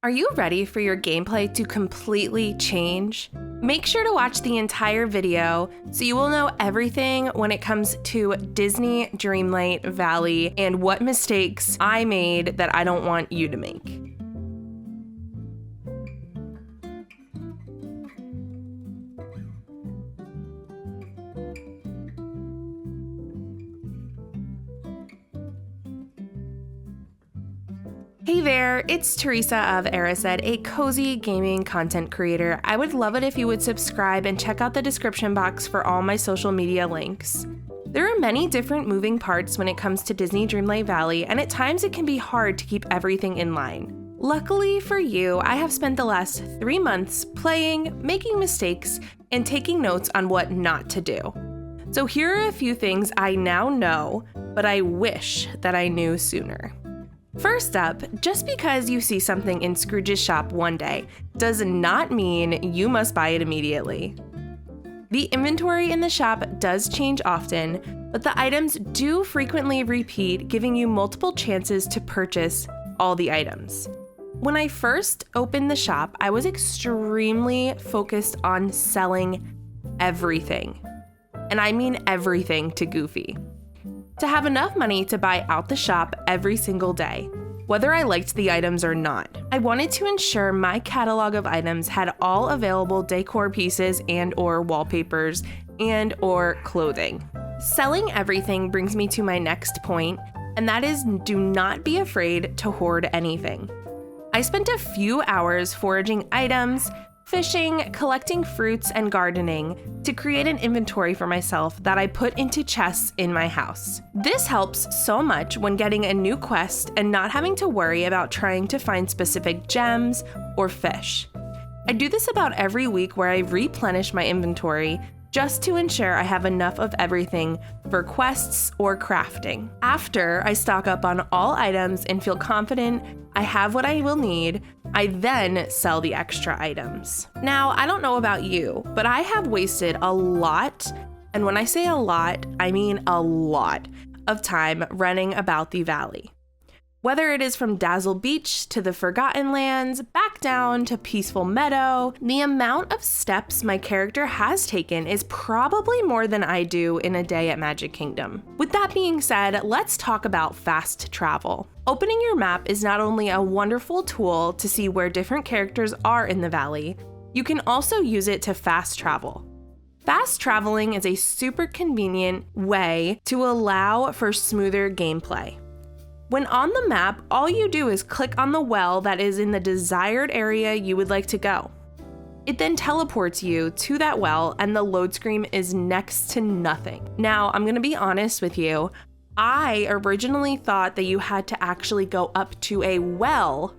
Are you ready for your gameplay to completely change? Make sure to watch the entire video so you will know everything when it comes to Disney Dreamlight Valley and what mistakes I made that I don't want you to make. Hey there, it's Theresa of erised, a cozy gaming content creator. I would love it if you would subscribe and check out the description box for all my social media links. There are many different moving parts when it comes to Disney Dreamlight Valley, and at times it can be hard to keep everything in line. Luckily for you, I have spent the last 3 months playing, making mistakes, and taking notes on what not to do. So here are a few things I now know, but I wish that I knew sooner. First up, just because you see something in Scrooge's shop one day does not mean you must buy it immediately. The inventory in the shop does change often, but the items do frequently repeat, giving you multiple chances to purchase all the items. When I first opened the shop, I was extremely focused on selling everything. And I mean everything to Goofy. To have enough money to buy out the shop every single day, whether I liked the items or not. I wanted to ensure my catalog of items had all available decor pieces and/or wallpapers and/or clothing. Selling everything brings me to my next point, and that is do not be afraid to hoard anything. I spent a few hours foraging items, fishing, collecting fruits, and gardening to create an inventory for myself that I put into chests in my house. This helps so much when getting a new quest and not having to worry about trying to find specific gems or fish. I do this about every week where I replenish my inventory just to ensure I have enough of everything for quests or crafting. After I stock up on all items and feel confident I have what I will need, I then sell the extra items. Now, I don't know about you, but I have wasted a lot, and when I say a lot, I mean a lot, of time running about the valley. Whether it is from Dazzle Beach to the Forgotten Lands, back down to Peaceful Meadow, the amount of steps my character has taken is probably more than I do in a day at Magic Kingdom. With that being said, let's talk about fast travel. Opening your map is not only a wonderful tool to see where different characters are in the valley, you can also use it to fast travel. Fast traveling is a super convenient way to allow for smoother gameplay. When on the map, all you do is click on the well that is in the desired area you would like to go. It then teleports you to that well, and the load screen is next to nothing. Now, I'm gonna be honest with you. I originally thought that you had to actually go up to a well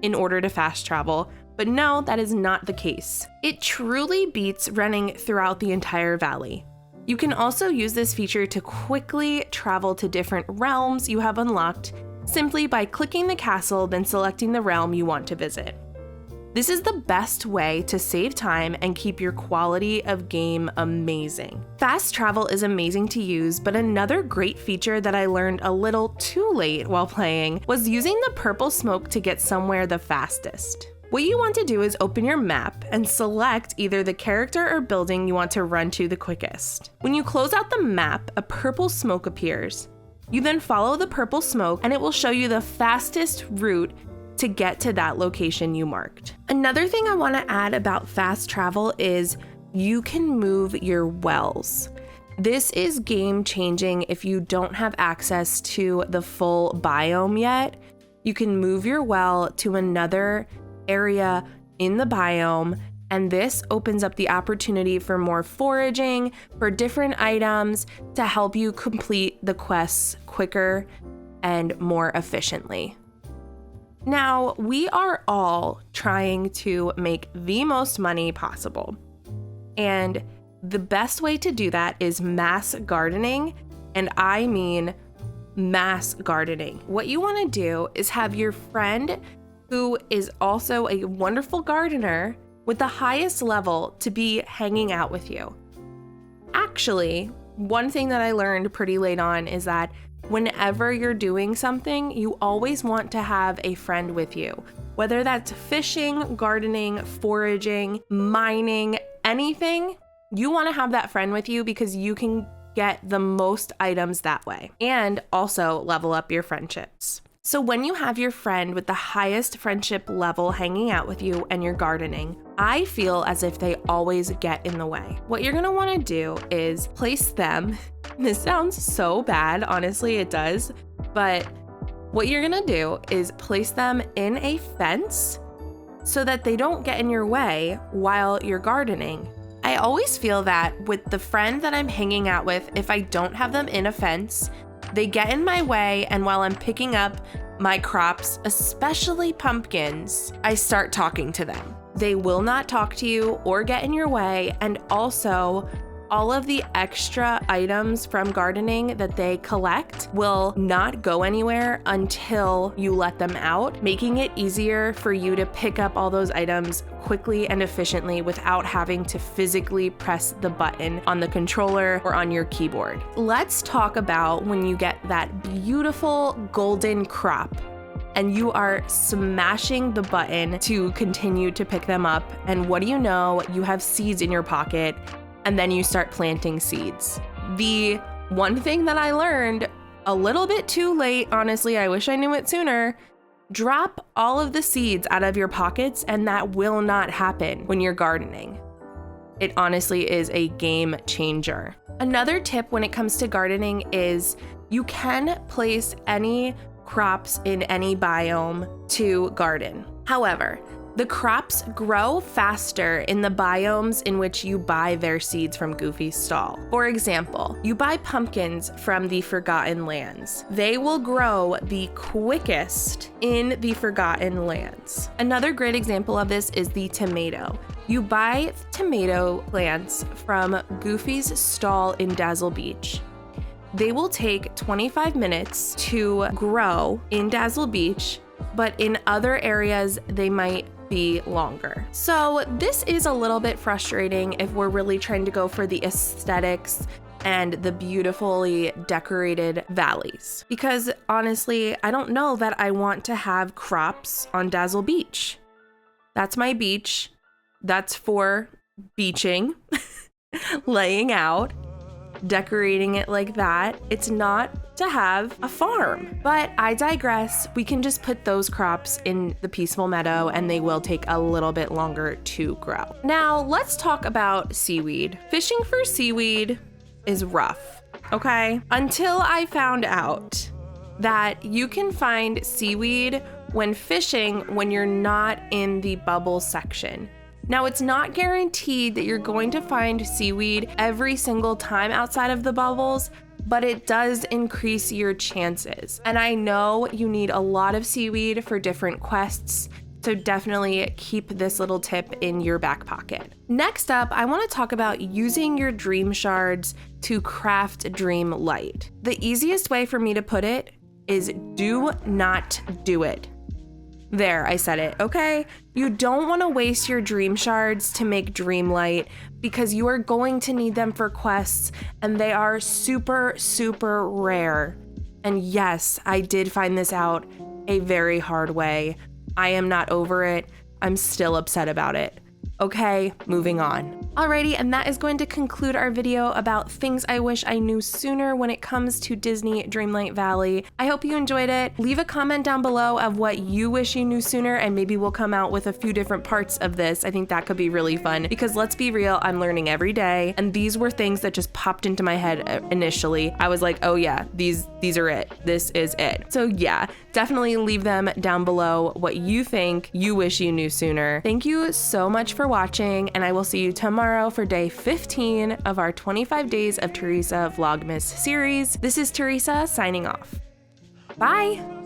in order to fast travel, but no, that is not the case. It truly beats running throughout the entire valley. You can also use this feature to quickly travel to different realms you have unlocked simply by clicking the castle, then selecting the realm you want to visit. This is the best way to save time and keep your quality of game amazing. Fast travel is amazing to use, but another great feature that I learned a little too late while playing was using the purple smoke to get somewhere the fastest. What you want to do is open your map and select either the character or building you want to run to the quickest. When you close out the map, a purple smoke appears. You then follow the purple smoke and it will show you the fastest route to get to that location you marked. Another thing I want to add about fast travel is you can move your wells. This is game changing if you don't have access to the full biome yet. You can move your well to another area in the biome, and this opens up the opportunity for more foraging for different items to help you complete the quests quicker and more efficiently. Now, we are all trying to make the most money possible, and the best way to do that is mass gardening, and I mean mass gardening. What you want to do is have your friend who is also a wonderful gardener with the highest level to be hanging out with you. Actually, one thing that I learned pretty late on is that Whenever you're doing something, you always want to have a friend with you. Whether that's fishing, gardening, foraging, mining, anything, you want to have that friend with you because you can get the most items that way and also level up your friendships. So when you have your friend with the highest friendship level hanging out with you and you're gardening, I feel as if they always get in the way. What you're gonna wanna do is place them. This sounds so bad, honestly it does, but what you're gonna do is place them in a fence so that they don't get in your way while you're gardening. I always feel that with the friend that I'm hanging out with, if I don't have them in a fence, they get in my way, and while I'm picking up my crops, especially pumpkins, I start talking to them. They will not talk to you or get in your way, and also all of the extra items from gardening that they collect will not go anywhere until you let them out, making it easier for you to pick up all those items quickly and efficiently without having to physically press the button on the controller or on your keyboard. Let's talk about when you get that beautiful golden crop and you are smashing the button to continue to pick them up, and what do you know? You have seeds in your pocket, and then you start planting seeds. The one thing that I learned a little bit too late, honestly, I wish I knew it sooner, drop all of the seeds out of your pockets, and that will not happen when you're gardening. It honestly is a game changer. Another tip when it comes to gardening is you can place any crops in any biome to garden. However, the crops grow faster in the biomes in which you buy their seeds from Goofy's stall. For example, you buy pumpkins from the Forgotten Lands. They will grow the quickest in the Forgotten Lands. Another great example of this is the tomato. You buy tomato plants from Goofy's stall in Dazzle Beach. They will take 25 minutes to grow in Dazzle Beach, but in other areas, they might be longer. So this is a little bit frustrating if we're really trying to go for the aesthetics and the beautifully decorated valleys. Because honestly, I don't know that I want to have crops on Dazzle Beach. That's my beach. That's for beaching, laying out, decorating it like that. It's not to have a farm. But I digress. We can just put those crops in the peaceful meadow and they will take a little bit longer to grow. Now let's talk about seaweed. Fishing for seaweed is rough, okay? Until I found out that you can find seaweed when fishing when you're not in the bubble section. Now, it's not guaranteed that you're going to find seaweed every single time outside of the bubbles, but it does increase your chances. And I know you need a lot of seaweed for different quests, so definitely keep this little tip in your back pocket. Next up, I want to talk about using your dream shards to craft Dreamlight. The easiest way for me to put it is do not do it. There, I said it, okay? You don't want to waste your dream shards to make Dreamlight because you are going to need them for quests and they are super, super rare. And yes, I did find this out a very hard way. I am not over it. I'm still upset about it. Okay, moving on. Alrighty, and that is going to conclude our video about things I wish I knew sooner when it comes to Disney Dreamlight Valley. I hope you enjoyed it. Leave a comment down below of what you wish you knew sooner, and maybe we'll come out with a few different parts of this. I think that could be really fun because let's be real, I'm learning every day, and these were things that just popped into my head initially. I was like, oh yeah, these are it. This is it. So yeah, definitely leave them down below what you think you wish you knew sooner. Thank you so much for watching, and I will see you tomorrow for day 15 of our 25 Days of Theresa Vlogmas series. This is Theresa signing off. Bye!